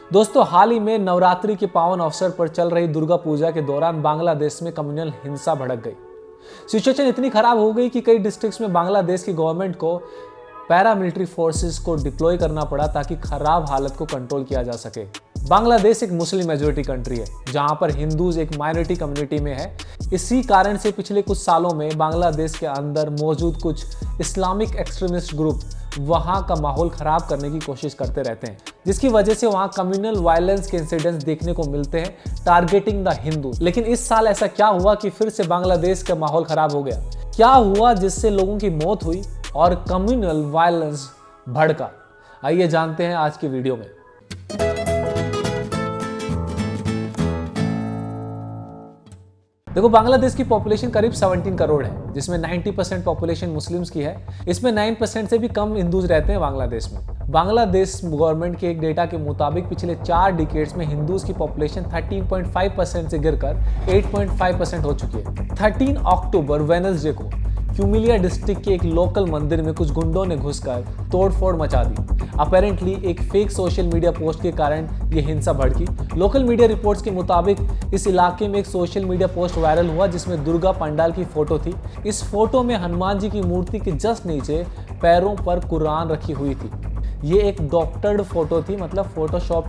दोस्तों, हाल ही में नवरात्रि के पावन अवसर पर चल रही दुर्गा पूजा के दौरान बांग्लादेश में कम्युनल हिंसा भड़क गई। सिचुएशन इतनी खराब हो गई कि कई डिस्ट्रिक्ट्स में बांग्लादेश की गवर्नमेंट को पैरामिलिट्री फोर्सेस को डिप्लॉय करना पड़ा ताकि खराब हालत को कंट्रोल किया जा सके। बांग्लादेश एक मुस्लिम मेजोरिटी कंट्री है जहां पर हिंदूज एक माइनॉरिटी कम्युनिटी में है। इसी कारण से पिछले कुछ सालों में बांग्लादेश के अंदर मौजूद कुछ इस्लामिक एक्सट्रीमिस्ट ग्रुप वहां का माहौल खराब करने की कोशिश करते रहते हैं, जिसकी वजह से वहां कम्युनल वायलेंस के इंसिडेंट्स देखने को मिलते हैं, टारगेटिंग द हिंदू। लेकिन इस साल ऐसा क्या हुआ कि फिर से बांग्लादेश का माहौल खराब हो गया? क्या हुआ जिससे लोगों की मौत हुई और कम्युनल वायलेंस भड़का? आइए जानते हैं आज की वीडियो में। देखो, बांग्लादेश की पॉपुलेशन करीब 17 करोड़ है, जिसमें 90% पॉपुलेशन मुस्लिम्स की है। इसमें 9% से भी कम हिंदूज रहते हैं बांग्लादेश में। बांग्लादेश गवर्नमेंट के एक डेटा के मुताबिक पिछले 4 डिकेड्स में हिंदूज की पॉपुलेशन 13.5% से गिरकर 8.5% हो चुकी है। 13 अक्टूबर वेडनेसडे को क्यूमिलिया डिस्ट्रिक्ट के एक लोकल मंदिर में कुछ गुंडों ने घुसकर तोड़फोड़ मचा दी। अपेरेंटली एक फेक सोशल मीडिया पोस्ट के कारण ये हिंसा भड़की। लोकल मीडिया रिपोर्ट्स के मुताबिक इस इलाके में एक सोशल मीडिया पोस्ट वायरल हुआ जिसमें दुर्गा पंडाल की फोटो थी। इस फोटो में हनुमान जी की मूर्ति के जस्ट नीचे पैरों पर कुरान रखी हुई थी। ये एक डॉक्टर्ड फोटो थी, मतलब फोटोशॉप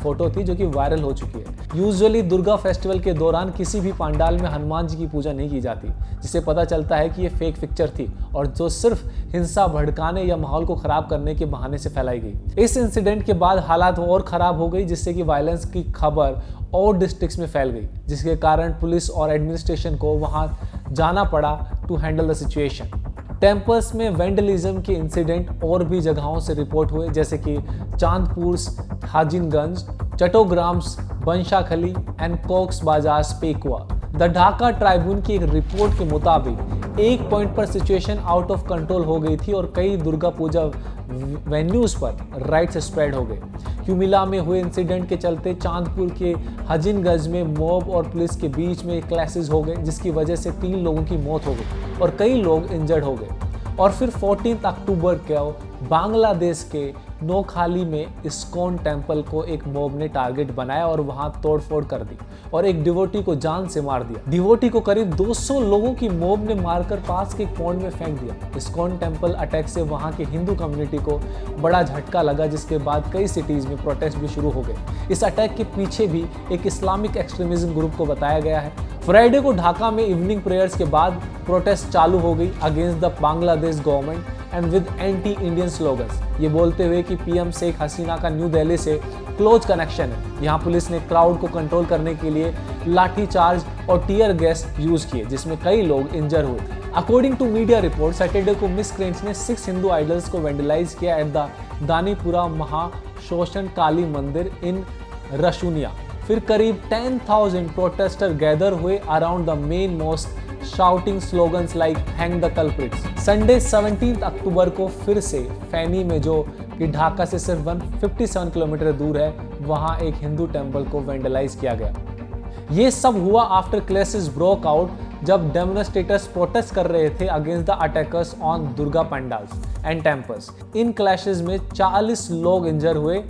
फोटो थी जो कि वायरल हो चुकी है। यूजुअली दुर्गा फेस्टिवल के दौरान किसी भी पंडाल में हनुमान जी की पूजा नहीं की जाती, जिससे पता चलता है कि ये फेक पिक्चर थी और जो सिर्फ हिंसा भड़काने या माहौल को खराब करने के बहाने से फैलाई गई। इस इंसिडेंट के बाद हालात और खराब हो गई, जिससे कि वायलेंस की खबर और डिस्ट्रिक्ट्स में फैल गई, जिसके कारण पुलिस और एडमिनिस्ट्रेशन को वहां जाना पड़ा to handle the situation. Temples में वेंडलिज्म के इंसिडेंट और भी जगहों से रिपोर्ट हुए, जैसे कि चांदपुर, हाजिनगंज, चट्टोग्राम्स, बंशाखली एंड कोक्स बाजार, पेकुआ। द ढाका ट्राइब्यून की एक रिपोर्ट के मुताबिक एक पॉइंट पर सिचुएशन आउट ऑफ कंट्रोल हो गई थी और कई दुर्गा पूजा वेन्यूज पर राइट्स स्प्रेड हो गए। क्यूमिला में हुए इंसिडेंट के चलते चांदपुर के हजीनगंज में मॉब और पुलिस के बीच में क्लैशेस हो गए, जिसकी वजह से 3 लोगों की मौत हो गई और कई लोग इंजर्ड हो गए। और फिर 14 अक्टूबर को बांग्लादेश के नोखाली में इस्कॉन टेम्पल को एक मॉब ने टारगेट बनाया और वहां तोड़फोड़ कर दी और एक डिवोटी को जान से मार दिया। डिवोटी को करीब 200 लोगों की मॉब ने मारकर पास के एक पॉन्ड में फेंक दिया। इस्कॉन टेम्पल अटैक से वहां के हिंदू कम्युनिटी को बड़ा झटका लगा, जिसके बाद कई सिटीज में प्रोटेस्ट भी शुरू हो गए। इस अटैक के पीछे भी एक इस्लामिक एक्सट्रीमिज्म ग्रुप को बताया गया है। फ्राइडे को ढाका में इवनिंग प्रेयर्स के बाद प्रोटेस्ट चालू हो गई against the Bangladesh government and with anti Indian slogans, ये बोलते हुए कि पीएम शेख हसीना का न्यू दिल्ली से क्लोज कनेक्शन है। यहाँ पुलिस ने क्राउड को कंट्रोल करने के लिए लाठीचार्ज और टीयर गैस यूज किए, जिसमें कई लोग इंजर हुए। According to media report, Saturday को मिसक्रेंट्स ने 6 हिंदू आइडल्स को वेंडलाइज किया at the Danipura Mahashoshan Kali Mandir in Rashunia. फिर करीब 10,000 प्रोटेस्टर गैदर हुए around the main mosque, shouting slogans like hang the culprits. Sunday 17 October को फिर से फैनी में, जो कि ढाका से सिर्फ 157 किलोमीटर दूर है, वहां एक हिंदू टेम्पल को वेंडलाइज किया गया। ये सब हुआ आफ्टर क्लैशेस ब्रोक आउट, जब डेमोन्स्ट्रेटर्स प्रोटेस्ट कर रहे थे against the attackers on Durga pandals and temples. इन क्लैशेस में 40 लोग इंजर हुए,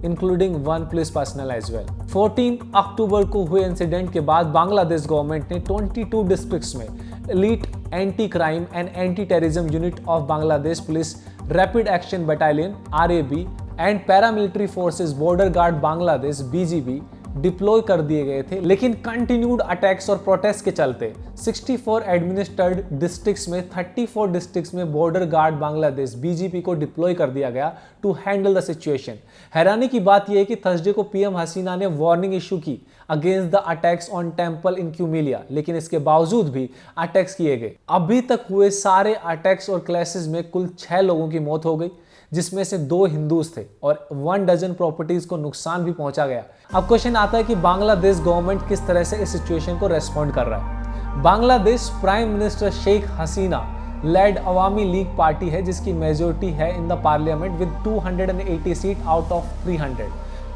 including 1 police personnel as well. 14 October को हुए इंसिडेंट के बाद बांग्लादेश गवर्नमेंट ने 22 डिस्ट्रिक्ट्स में elite anti crime and anti terrorism unit of Bangladesh police, rapid action battalion RAB and paramilitary forces border guard Bangladesh BGB deploy कर दिए गए थे। लेकिन कंटिन्यूड अटैक्स और प्रोटेस्ट के चलते 64 एडमिनिस्ट्रेड डिस्ट्रिक्ट्स में 34 डिस्ट्रिक्ट्स में बॉर्डर गार्ड बांग्लादेश बीजीपी को डिप्लॉय कर दिया गया टू हैंडल द सिचुएशन। हैरानी की बात यह है कि थर्सडे को पीएम हसीना ने वार्निंग इशू की against the attacks on temple in Cumilla, लेकिन इसके बावजूद भी अटैक्स किए गए। अभी तक हुए सारे अटैक्स और क्लैशेस में कुल 6 लोगों की मौत हो गई, जिसमें से 2 हिंदूज थे और 1 डजन प्रॉपर्टीज को नुकसान भी पहुंचा गया। अब क्वेश्चन आता है कि बांग्लादेश गवर्नमेंट किस तरह से इस सिचुएशन को रेस्पॉन्ड कर रहा है। Bangladesh prime minister Sheikh Hasina lead अवामी लीग पार्टी है, जिसकी मेजोरिटी है in the parliament with 280 seat out of 300।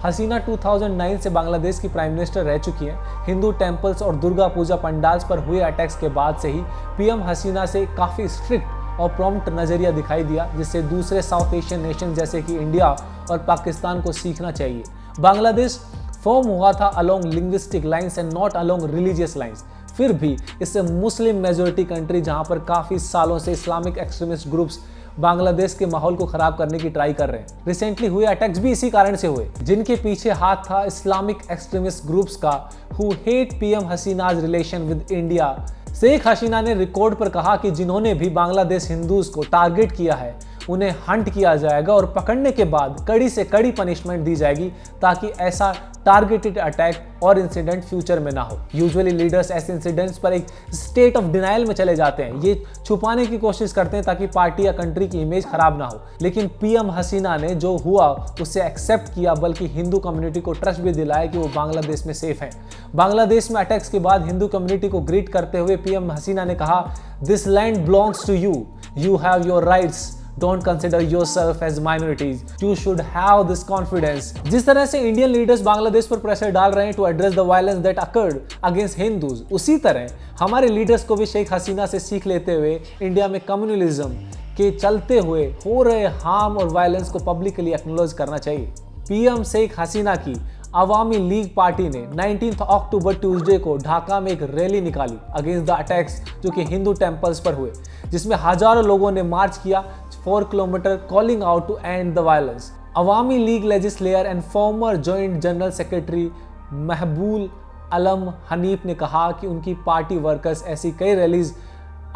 हसीना 2009 से बांग्लादेश की प्राइम मिनिस्टर रह चुकी हैं। हिंदू टेम्पल्स और दुर्गा पूजा पंडाल्स पर हुए अटैक्स के बाद से ही पीएम हसीना से काफ़ी स्ट्रिक्ट और प्रॉम्प्ट नज़रिया दिखाई दिया, जिससे दूसरे साउथ एशियन नेशन जैसे कि इंडिया और पाकिस्तान को सीखना चाहिए। बांग्लादेश फॉर्म हुआ था along linguistic lines and not along religious lines. फिर भी इससे मुस्लिम मेजोरिटी कंट्री जहां पर काफी सालों से इस्लामिक एक्सट्रीमिस्ट ग्रुप्स बांग्लादेश के माहौल को खराब करने की ट्राई कर रहे हैं। रिसेंटली हुए अटैक्स भी इसी कारण से हुए, जिनके पीछे हाथ था इस्लामिक एक्सट्रीमिस्ट ग्रुप्स का who hate PM Hasina's relation with India. Sheikh Hasina ने रिकॉर्ड पर कहा कि जिन्होंने भी बांग्लादेश हिंदूज को टारगेट किया है उन्हें हंट किया जाएगा और पकड़ने के बाद कड़ी से कड़ी पनिशमेंट दी जाएगी ताकि ऐसा टारगेटेड अटैक और इंसिडेंट फ्यूचर में ना हो। यूजुअली लीडर्स ऐसे इंसिडेंट्स पर एक स्टेट ऑफ डिनाइल में चले जाते हैं, ये छुपाने की कोशिश करते हैं ताकि पार्टी या कंट्री की इमेज खराब ना हो। लेकिन पीएम हसीना ने जो हुआ उसे एक्सेप्ट किया, बल्कि हिंदू कम्युनिटी को ट्रस्ट भी दिलाया कि वो बांग्लादेश में सेफ है। बांग्लादेश में अटैक्स के बाद हिंदू कम्युनिटी को ग्रीट करते हुए पीएम हसीना ने कहा, this land belongs to you, you have your rights, Don't consider yourself as minorities. You should have this confidence. जिस तरह से इंडियन लीडर्स बांग्लादेश पर प्रेशर डाल रहे हैं to address the violence that occurred against Hindus, उसी तरह हमारे लीडर्स को भी शेख हसीना से सीख लेते हुए इंडिया में कम्युनलिज्म के चलते हुए हो रहे हार्म और वायलेंस को पब्लिकली एक्नॉलेज करना चाहिए। पीएम शेख हसीना की अवामी लीग पार्टी ने 19 अक्टूबर ट्यूसडे को ढाका में एक रैली निकाली अगेंस्ट द अटैक्स जो कि हिंदू टेम्पल्स पर हुए, जिसमें हजारों लोगों ने मार्च किया 4 kilometre calling out to end the violence. Awami League legislator and former joint general secretary Mahbul Alam Hanif ने कहा कि उनकी पार्टी वर्कर्स ऐसी कई रैलीज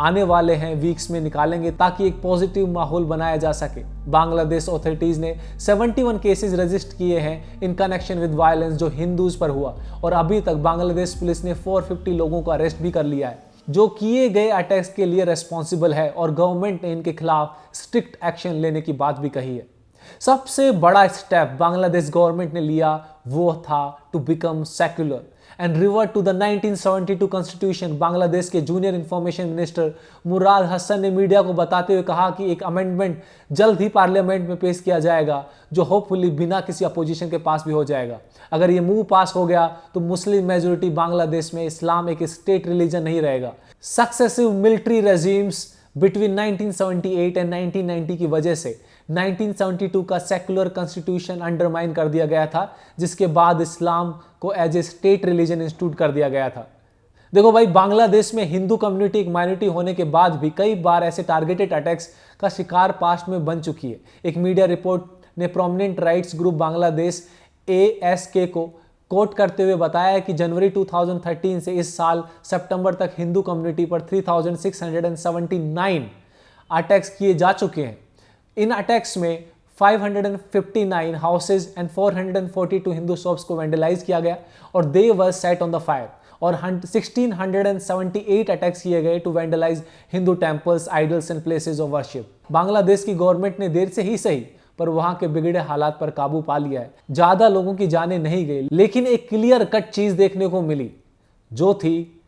आने वाले हैं वीक्स में निकालेंगे ताकि एक पॉजिटिव माहौल बनाया जा सके। बांग्लादेश अथॉरिटीज ने 71 केसेस रजिस्टर किए हैं इन कनेक्शन विद वायलेंस जो हिंदूज पर हुआ, और अभी तक बांग्लादेश पुलिस ने 450 लोगों को अरेस्ट भी कर लिया है जो किए गए अटैक्स के लिए रेस्पॉन्सिबल है, और गवर्नमेंट ने इनके खिलाफ स्ट्रिक्ट एक्शन लेने की बात भी कही है। सबसे बड़ा स्टेप बांग्लादेश गवर्नमेंट ने लिया वो था to become secular and revert to the 1972 constitution. Bangladesh के junior information minister Murad Hasan ने मीडिया को बताते हुए कहा कि एक अमेंडमेंट जल्द ही पार्लियामेंट में पेश किया जाएगा जो होपफुली बिना किसी अपोजिशन के पास भी हो जाएगा। अगर ये मूव पास हो गया तो मुस्लिम मेजोरिटी बांग्लादेश में इस्लाम एक स्टेट रिलीजन नहीं रहेगा। Successive military regimes between 1978 and 1990 की वजह से 1972 का सेकुलर कॉन्स्टिट्यूशन अंडरमाइन कर दिया गया था, जिसके बाद इस्लाम को as a state religion institute कर दिया गया था। देखो भाई, बांग्लादेश में हिंदू कम्युनिटी एक माइनॉरिटी होने के बाद भी कई बार ऐसे टारगेटेड अटैक्स का शिकार पास्ट में बन चुकी है। एक मीडिया रिपोर्ट ने prominent rights group Bangladesh ASK को कोट करते हुए बताया कि जनवरी 2013 से इस साल सितंबर तक हिंदू कम्युनिटी पर 3679 अटैक्स किए जा चुके हैं। इन अटैक्स में 559 हाउसेज एंड 442 हिंदू शॉप्स को वेंडलाइज किया गया और they were set on the fire, और 1678 अटैक्स किए गए to vandalise Hindu temples, idols and places of worship. Bangladesh की गवर्नमेंट ने देर से ही सही पर वहां के बिगड़े हालात पर काबू पा लिया है। ज्यादा लोगों की जानें नहीं गई, लेकिन एक क्लियर कट चीज देखने को मिली जो थी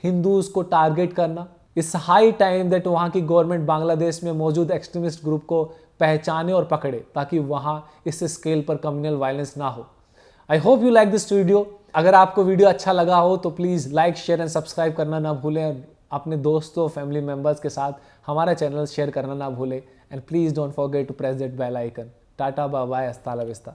हिंदूज को टारगेट करना। इट्स हाई टाइम दैट वहां की गवर्नमेंट बांग्लादेश में मौजूद एक्सट्रीमिस्ट ग्रुप को पहचाने और पकड़े ताकि वहां इस स्केल पर कम्युनल वायलेंस ना हो। I hope you like this video. अगर आपको वीडियो अच्छा लगा हो तो please like, share and subscribe करना ना भूलें। अपने दोस्तों, फैमिली मेम्बर्स के साथ हमारा चैनल शेयर करना ना भूलें। And please don't forget to press that bell icon. टाटा, बाय बाय, हस्ता ला विस्ता।